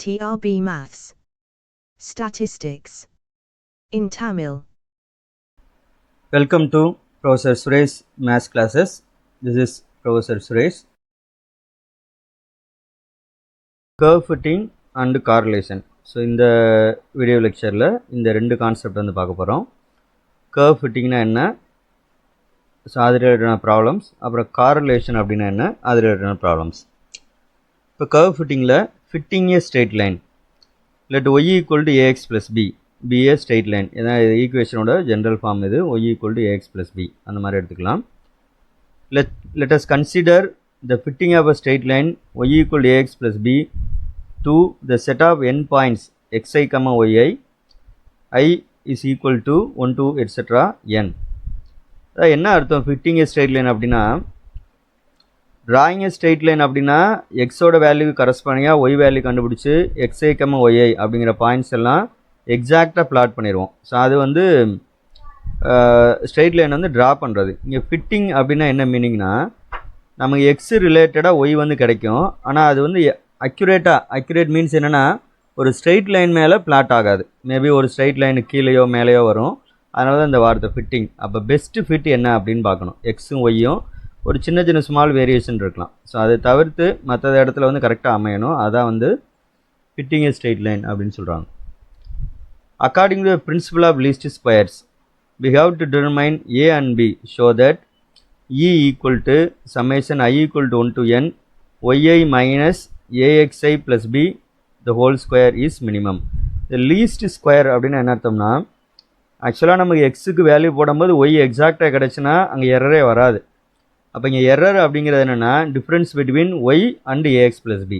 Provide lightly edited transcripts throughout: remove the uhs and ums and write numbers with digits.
TRB Maths. Statistics. In Tamil. Welcome to Professor Suresh Maths classes. This is Professor Suresh. Curve fitting and correlation. So in the video lecture la இந்த ரெண்டு concept வந்து பார்க்க போறோம். Curve fitting னா என்ன? So அது ரிலேட்டடான problems, அப்புறம் correlation அப்படினா என்ன? அது ரிலேட்டடான ப்ராப்ளம்ஸ். இப்போ curve fitting ல fitting a straight line. Let y equal to ax plus b be a straight line. இதான் ஈக்குவேஷனோட ஜெனரல் ஃபார்ம் இது. y equal to ax plus b அந்த மாதிரி எடுத்துக்கலாம். Let us consider the fitting of a straight line y equal to ax plus b to the set of n points xi comma yi I is equal to 1 to etc n. என்ன அர்த்தம் fitting a straight line அப்படின்னா, drawing a straight line அப்படின்னா x ஓட value கரஸ்பாண்டிங்காக y value கண்டுபிடிச்சு xi comma yi அப்படிங்கிற points எல்லாம் எக்ஸாக்டாக plot பண்ணிடுவோம். ஸோ அது வந்து ஸ்ட்ரெயிட் லைன் வந்து ட்ரா பண்ணுறது. இங்கே ஃபிட்டிங் அப்படின்னா என்ன மீனிங்னா, நமக்கு எக்ஸ் ரிலேட்டடாக ஒய் வந்து கிடைக்கும். ஆனால் அது வந்து அக்யூரேட் மீன்ஸ் என்னென்னா, ஒரு ஸ்ட்ரெயிட் லைன் மேலே பிளாட் ஆகாது. மேபி ஒரு ஸ்ட்ரெயிட் லைனு கீழேயோ மேலேயோ வரும். அதனால தான் இந்த வார்த்தை ஃபிட்டிங். அப்போ பெஸ்ட்டு ஃபிட் என்ன அப்படின்னு பார்க்கணும். எக்ஸும் ஒய்யும் ஒரு சின்ன சின்ன ஸ்மால் வேரியேஷன் இருக்கலாம். ஸோ அதை தவிர்த்து மற்ற இடத்துல வந்து கரெக்டாக அமையணும். அதான் வந்து ஃபிட்டிங் ஏ ஸ்ட்ரெயிட் லைன் அப்படின்னு சொல்கிறாங்க. According to the principle of least squares, we have to determine a and b, show that e equal to summation I equal to 1 to n yi minus axi plus b the whole square is minimum. The least square அப்படின்னா என்ன அர்த்தம்னா, ஆக்சுவலாக நமக்கு எக்ஸுக்கு value போடும்போது Y எக்ஸாக்டாக கிடச்சுன்னா அங்கே எரரே வராது. அப்போ இங்கே எரர் அப்படிங்கிறது என்னென்னா, difference between y and a x plus b,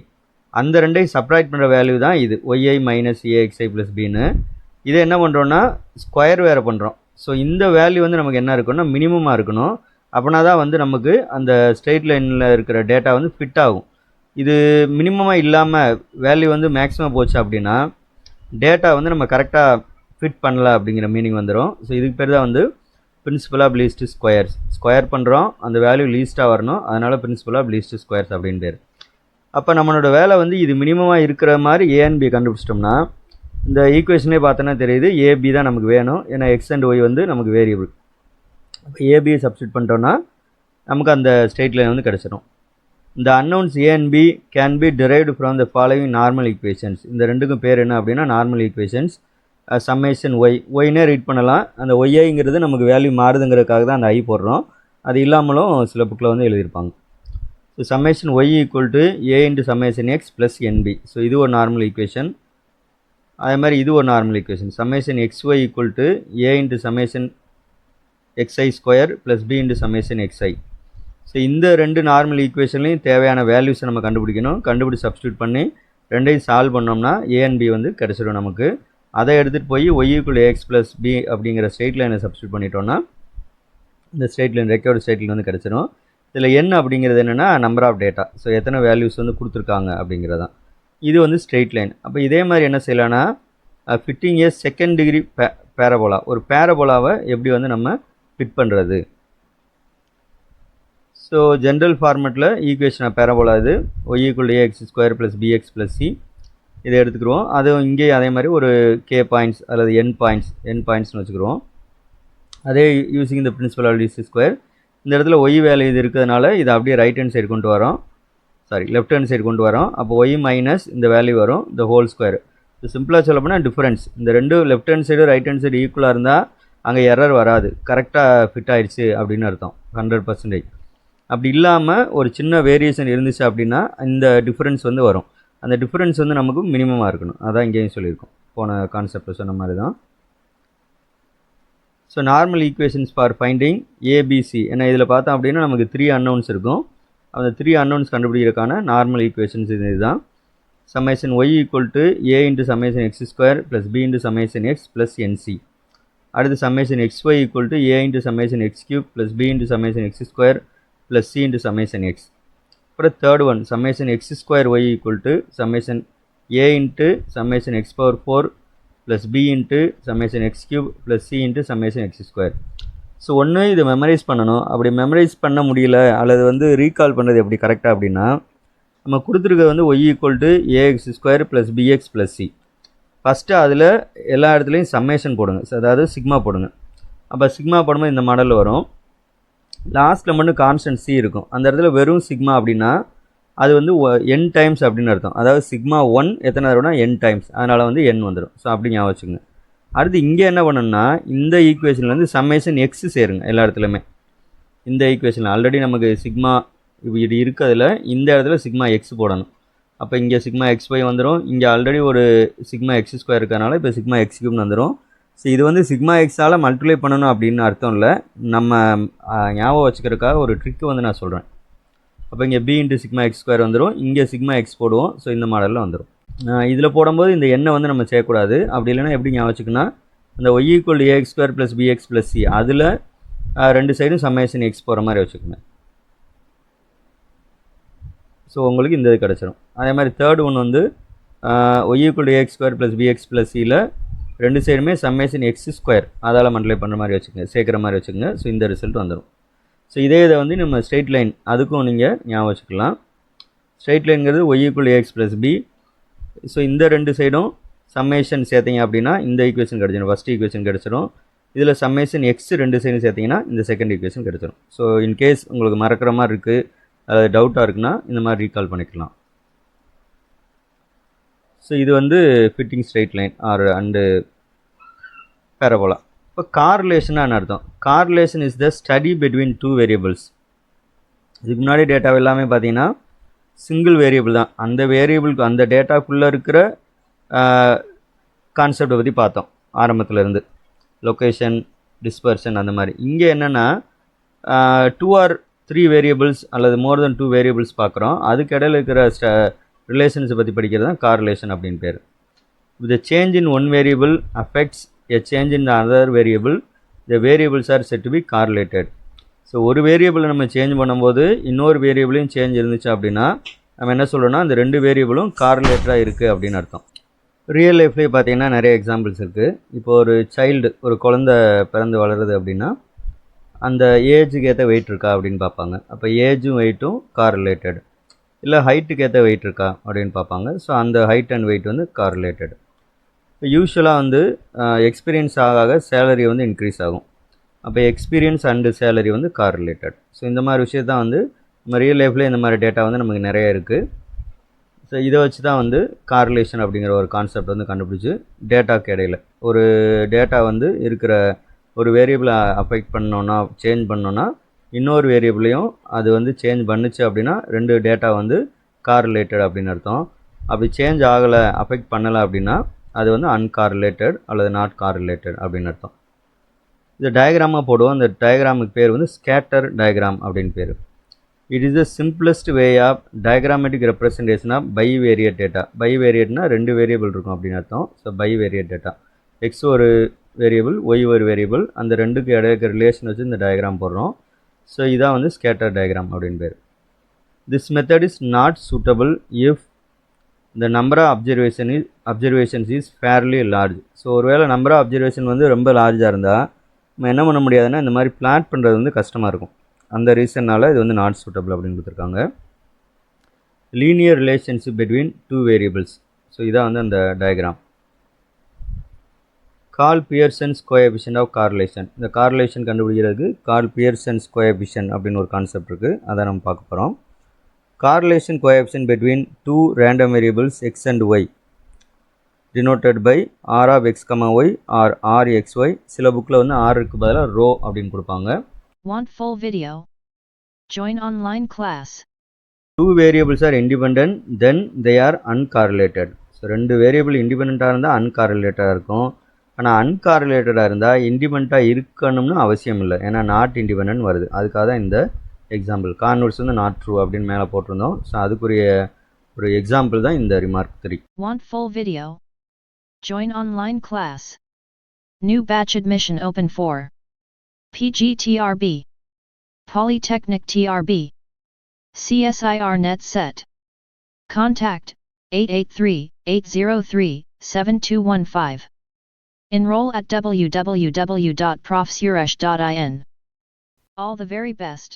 அந்த ரெண்டையும் சப்ராக்ட் பண்ணுற வேல்யூ தான் இது ஒய்ஐ மைனஸ் ஏஎக்ஸ்ஐ ப்ளஸ் பின்னு. இதை என்ன பண்ணுறோன்னா ஸ்கொயர் வேறு பண்ணுறோம். ஸோ இந்த வேல்யூ வந்து நமக்கு என்ன இருக்கணும்னா மினிமமாக இருக்கணும். அப்படின்னா தான் வந்து நமக்கு அந்த ஸ்ட்ரெயிட் லைனில் இருக்கிற டேட்டா வந்து ஃபிட் ஆகும். இது மினிமமாக இல்லாமல் வேல்யூ வந்து மேக்ஸிமம் போச்சு அப்படின்னா டேட்டா வந்து நம்ம கரெக்டாக ஃபிட் பண்ணல அப்படிங்கிற மீனிங் வந்துடும். ஸோ இதுக்கு பேர் தான் வந்து principle of least squares. Square பண்ணுறோம், அந்த வேல்யூ லீஸ்ட்டாக வரணும், அதனால் பிரின்சிபல் ஆஃப் லீஸ்ட் ஸ்கொயர்ஸ் அப்படின்னு பேர். அப்போ நம்மளோட வேலை வந்து இது மினிமமாக இருக்கிற மாதிரி ஏ அண்ட் பி கண்டுபிடிச்சிட்டோம்னா, இந்த ஈக்குவேஷனே பார்த்தோன்னா தெரியுது ஏபி தான் நமக்கு வேணும். ஏன்னா எக்ஸ் அண்ட் ஒய் வந்து நமக்கு வேரியபிள். அப்போ ஏபியை சப்ஸ்டியூட் பண்ணிட்டோன்னா நமக்கு அந்த ஸ்ட்ரெயிட் லைன் வந்து கிடச்சிடும். இந்த unknowns A and B can be derived from the following normal equations. இந்த ரெண்டுக்கும் பேர் என்ன அப்படின்னா நார்மல் ஈக்குவேஷன்ஸ். சம்மேஷன் ஒய்னே ரீட் பண்ணலாம். அந்த ஒய்ஐங்கிறது நமக்கு வேல்யூ மாறுதுங்கிறதுக்காக தான் அந்த ஐ போடுறோம். அது இல்லாமலும் சில புக்கில் வந்து எழுதியிருப்பாங்க. So summation Y equal to A into summation X plus n b. So இது ஒரு நார்மல் ஈக்குவேஷன். அதே மாதிரி இது ஒரு normal equation. Summation X Y equal to A into summation x i square plus B into summation x i. So இந்த ரெண்டு normal ஈக்குவேஷன்லையும் தேவையான வேல்யூஸை நம்ம கண்டுபிடிக்கணும். கண்டுபிடிச்சி சப்ஸ்டியூட் பண்ணி ரெண்டையும் சால்வ் பண்ணோம்னா ஏ அண்ட் பி வந்து கிடச்சிடும் நமக்கு. அதை எடுத்துகிட்டு போய் y equal x plus b அப்படிங்கிற ஸ்ட்ரெயிட் லைனை சப்ஸ்டியூட் பண்ணிட்டோன்னா இந்த straight line record straight line வந்து கிடச்சிடும். இதில் n அப்படிங்கிறது என்னென்னா நம்பர் ஆஃப் டேட்டா. ஸோ எத்தனை வேல்யூஸ் வந்து கொடுத்துருக்காங்க அப்படிங்கிறதான். இது வந்து ஸ்ட்ரெயிட் லைன். அப்போ இதே மாதிரி என்ன செய்யலான்னா, fitting a second degree parabola, ஒரு பேரபோலாவை எப்படி வந்து நம்ம ஃபிட் பண்ணுறது. ஸோ ஜென்ரல் ஃபார்மெட்டில் ஈக்குவேஷன் பேரபோலா இது y equal a x square plus b x plus c இதை எடுத்துக்கிறோம். அது இங்கே அதே மாதிரி ஒரு கே பாயிண்ட்ஸ் அல்லது என் பாயிண்ட்ஸ்னு வச்சுக்கிறோம். அதே யூஸிங் இந்த பிரின்சிபல் ஆஃப் லீஸ்ட் ஸ்கொயர். இந்த இடத்துல ஒய் வேல்யூ இது இருக்கிறதுனால இதை அப்படியே ரைட் ஹேண்ட் சைடு கொண்டு வரோம், லெஃப்ட் ஹேண்ட் சைடு கொண்டு வரோம். அப்போ ஒய் மைனஸ் இந்த வேல்யூ வரும், இந்த ஹோல் ஸ்கொயர். இது சிம்பிளாக சொல்ல போனால் டிஃப்ரென்ஸ். இந்த ரெண்டு left hand side right hand side ஈக்குவலாக இருந்தால் அங்கே எரர் வராது, கரெக்டாக ஃபிட் ஆகிடுச்சு அப்படின்னு அர்த்தம் 100%. அப்படி இல்லாமல் ஒரு சின்ன வேரியேஷன் இருந்துச்சு அப்படின்னா இந்த டிஃப்ரென்ஸ் வந்து வரும். அந்த டிஃப்ரென்ஸ் வந்து நமக்கு மினிமமாக இருக்கணும். அதான் இங்கேயும் சொல்லியிருக்கோம், போன கான்செப்டில் சொன்ன மாதிரி தான். So normal equations for finding ABC. ஏன்னா இதில் பார்த்தோம் அப்படின்னா நமக்கு 3 அன்னவுன்ஸ் இருக்கும். அந்த 3 அன்னவுன்ஸ் கண்டுபிடிக்கிறதுக்கான நார்மல் ஈக்குவேஷன்ஸ் இதுதான். Summation Y equal to A into summation X square plus B into summation X plus N C. அடுத்து summation X Y equal to A into summation X cube plus B into summation X square plus C into summation X. அப்புறம் third one summation X square Y equal to summation A into summation X power 4 plus B into summation X cube plus C into summation X square. So ஒன்று இது memorise பண்ணணும். அப்படி memorise பண்ண முடியல அல்லது வந்து recall பண்ணுறது எப்படி கரெக்டாக அப்படின்னா, நம்ம கொடுத்துருக்கிறது வந்து y = ax² + bx + c. First அதில் எல்லா இடத்துலையும் சம்மேஷன் போடுங்க, அதாவது சிக்மா போடுங்க. அப்போ சிக்மா போடும்போது இந்த மாடலில் வரும். லாஸ்ட்டில் மட்டும் கான்ஸ்டன்ட் c இருக்கும். அந்த இடத்துல வெறும் சிக்மா அப்படின்னா அது வந்து n டைம்ஸ் அப்படின்னு அர்த்தம். அதாவது சிக்மா 1 எத்தனை தடவைனா n டைம்ஸ், அதனால் வந்து n வந்துடும். ஸோ அப்படி ஞாபகம் வச்சுக்கோங்க. அடுத்து இங்கே என்ன பண்ணணும்னா இந்த ஈக்குவேஷன்லேருந்து சம்மேஷன் எக்ஸ் சேருங்க எல்லா இடத்துலையுமே. இந்த ஈக்குவேஷனில் ஆல்ரெடி நமக்கு சிக்மா இது இருக்கிறதுல இந்த இடத்துல சிக்மா எக்ஸ் போடணும். அப்போ இங்கே சிக்மா xy வந்துடும். இங்கே ஆல்ரெடி ஒரு சிக்மா x² இருக்கிறதுனால இப்போ சிக்மா x³ வந்துடும். ஸோ இது வந்து சிக்மா எக்ஸால் மல்டிப்ளை பண்ணணும் அப்படின்னு அர்த்தம் இல்லை. நம்ம ஞாபகம் வச்சுக்கிறதுக்காக ஒரு ட்ரிக்கு வந்து நான் சொல்கிறேன். அப்போ இங்கே b × சிக்மா x² வந்துடும். இங்கே சிக்மா எக்ஸ் போடுவோம். ஸோ இந்த மாடலில் வந்துடும். இதில் போடும்போது இந்த எண்ணை வந்து நம்ம செய்யக்கூடாது. அப்படி இல்லைன்னா எப்படி ஞாபகம் வச்சுக்கோன்னா இந்த y = ax² + bx + c அதில் ரெண்டு சைடும் சம்மேஷன் எக்ஸ் போகிற மாதிரி வச்சுக்கோங்க. ஸோ உங்களுக்கு இந்த இது கிடச்சிரும். அதே மாதிரி தேர்ட் ஒன் வந்து y = ax² + bx + c ரெண்டு சைடுமே சம்மேஷன் x² அதால் மல்டிப்ளை பண்ணுற மாதிரி வச்சுக்கோங்க, சேர்க்குற மாதிரி வச்சுக்கோங்க. ஸோ இந்த ரிசல்ட் வந்துடும். ஸோ இதே இதை வந்து நம்ம ஸ்ட்ரெயிட் லைன் அதுக்கும் நீங்கள் ஞாபகம் வச்சுக்கலாம். ஸ்ட்ரெயிட் லைனுங்கிறது y = ax + b. ஸோ இந்த ரெண்டு சைடும் சம்மேஷன் சேர்த்திங்க அப்படின்னா இந்த ஈக்குவேஷன் கிடச்சிடும், ஃபஸ்ட் ஈக்குவேஷன் கிடச்சிடும். இதில் சம்மேஷன் எக்ஸ் ரெண்டு சைடும் சேர்த்திங்கன்னா இந்த செகண்ட் ஈக்குவேஷன் கிடச்சிடும். ஸோ இன்கேஸ் உங்களுக்கு மறக்கிற மாதிரி இருக்குது, அது டவுட்டாக இருக்குன்னா இந்த மாதிரி ரீகால் பண்ணிக்கலாம். ஸோ இது வந்து fitting straight line and parabola. இப்போ கார்லேஷனாக அர்த்தம். Correlation is the study between two variables. இதுக்கு முன்னாடி டேட்டா எல்லாமே பார்த்தீங்கன்னா சிங்கிள் வேரியபிள் தான். அந்த வேரியபிளுக்கு அந்த டேட்டாக்குள்ளே இருக்கிற கான்செப்டை பற்றி பார்த்தோம் ஆரம்பத்தில் இருந்து, லொக்கேஷன், டிஸ்பர்ஷன் அந்த மாதிரி. இங்கே என்னென்னா 2 or 3 வேரியபிள்ஸ் அல்லது மோர் தென் 2 வேரியபிள்ஸ் பார்க்குறோம். அதுக்கு இடையில் இருக்கிற ரிலேஷன்ஸை பற்றி படிக்கிறது தான் கார்லேஷன் அப்படின்னு பேர். The change in one variable affects a change in the other variable. The variables are said to be correlated. So ஒரு வேரியபிளை நம்ம சேஞ்ச் பண்ணும்போது இன்னொரு வேரியபிளையும் சேஞ்ச் இருந்துச்சு அப்படின்னா நம்ம என்ன சொல்கிறோன்னா அந்த ரெண்டு வேரியபிளும் கார்லேட்டடாக இருக்குது அப்படின்னு அர்த்தம். ரியல் லைஃப்லேயே பார்த்தீங்கன்னா நிறைய எக்ஸாம்பிள்ஸ் இருக்குது. இப்போ ஒரு சைல்டு, ஒரு குழந்தை பிறந்து வளருது அப்படின்னா அந்த ஏஜுக்கு ஏற்ற வெயிட் இருக்கா அப்படின்னு பார்ப்பாங்க. அப்போ ஏஜும் வெயிட்டும் கார்ரிலேட்டட். இல்லை ஹைட்டுக்கு ஏற்ற வெயிட் இருக்கா அப்படின்னு பார்ப்பாங்க. ஸோ அந்த ஹைட் அண்ட் வெயிட் வந்து கார்ரிலேட்டட். இப்போ யூஸ்வலாக வந்து எக்ஸ்பீரியன்ஸ் ஆக சேலரி வந்து இன்க்ரீஸ் ஆகும். அப்போ எக்ஸ்பீரியன்ஸ் அண்டு சேலரி வந்து கார்ரிலேட்டட். ஸோ இந்த மாதிரி விஷயத்தான் வந்து நம்ம ரியல் லைஃப்பில் இந்த மாதிரி டேட்டா வந்து நமக்கு நிறைய இருக்குது. ஸோ இதை வச்சு தான் வந்து கார்ரிலேஷன் அப்படிங்கிற ஒரு கான்செப்ட் வந்து கண்டுபிடிச்சி டேட்டாக்கு இடையில் ஒரு டேட்டா வந்து இருக்கிற ஒரு வேரியபிளை அஃபெக்ட் பண்ணோன்னா, சேஞ்ச் பண்ணோன்னா இன்னொரு வேரியபிளையும் அது வந்து சேஞ்ச் பண்ணுச்சு அப்படின்னா ரெண்டு டேட்டா வந்து கார்ரிலேட்டட் அப்படின்னு அர்த்தம். அப்படி சேஞ்ச் ஆகலை, அஃபெக்ட் பண்ணலை அப்படின்னா அது வந்து அன்கார்ரிலேட்டட் அல்லது நாட் கார்ரிலேட்டட் அப்படின்னு அர்த்தம். இது டயக்ராமாக போடுவோம். அந்த டயக்ராமுக்கு பேர் வந்து ஸ்கேட்டர் டயக்ராம் அப்படின்னு பேர். It is the simplest way of diagrammatic representation of bivariate data. பைவேரியட்னா ரெண்டு வேரியபிள் இருக்கும் அப்படின்னு அர்த்தம். ஸோ பைவேரியட் டேட்டா, எக்ஸ் ஒரு வேரியபிள், ஒய் ஒரு வேரியபிள், அந்த ரெண்டுக்கு இடையில ரிலேஷன் வச்சு இந்த டயக்ராம் போடுறோம். ஸோ இதான் வந்து ஸ்கேட்டர் டயக்ராம் அப்படின்னு பேர். This method is not suitable if the number of observations is fairly large. So ஒருவேளை நம்பர் ஆஃப் அப்சர்வேஷன் வந்து ரொம்ப லார்ஜாக இருந்தால் நம்ம என்ன பண்ண முடியாதுன்னா இந்த மாதிரி பிளாட் பண்ணுறது வந்து கஷ்டமாக இருக்கும். அந்த ரீசன்னால் இது வந்து நாட் சூட்டபிள் அப்படின்னு கொடுத்துருக்காங்க. Linear relationship between two variables. So இதான் வந்து அந்த diagram. Karl Pearson's coefficient of correlation. இந்த கார்ரிலேஷன் கண்டுபிடிக்கிறதுக்கு கால் பியர்சன்ஸ் கோஎஃபிஷியன்ட் அப்படின்னு ஒரு கான்செப்ட் இருக்குது, அதை நம்ம பார்க்க போகிறோம். Correlation coefficient between two random variables X and Y denoted by r of x, y or rxy. சில புக்கில் வந்து r க்கு பதிலாக ரோ அப்படின்னு கொடுப்பாங்க. Want full video? Join online class. Two variables are independent, then they are uncorrelated. So ரெண்டு variable இண்டிபெண்ட்டாக இருந்தால் அன்கார்ரிலேட்டடாக இருக்கும். ஆனால் அன்கார்ரிலேட்டடாக இருந்தால் இண்டிபெண்ட்டாக இருக்கணும்னு அவசியம் இல்லை, ஏன்னா நாட் இண்டிபெண்ட் வருது. அதுக்காக தான் இந்த எக்ஸாம்பிள். கான்வெர்ஸ் வந்து நாட் ட்ரூ அப்படின்னு மேலே போட்டிருந்தோம். ஸோ அதுக்குரிய ஒரு எக்ஸாம்பிள் தான் இந்த remark 3. Want full video? Join online class. New batch admission open for PGTRB, Polytechnic TRB, CSIR Net Set. Contact 883-803-7215. Enroll at www.profsuresh.in. All the very best.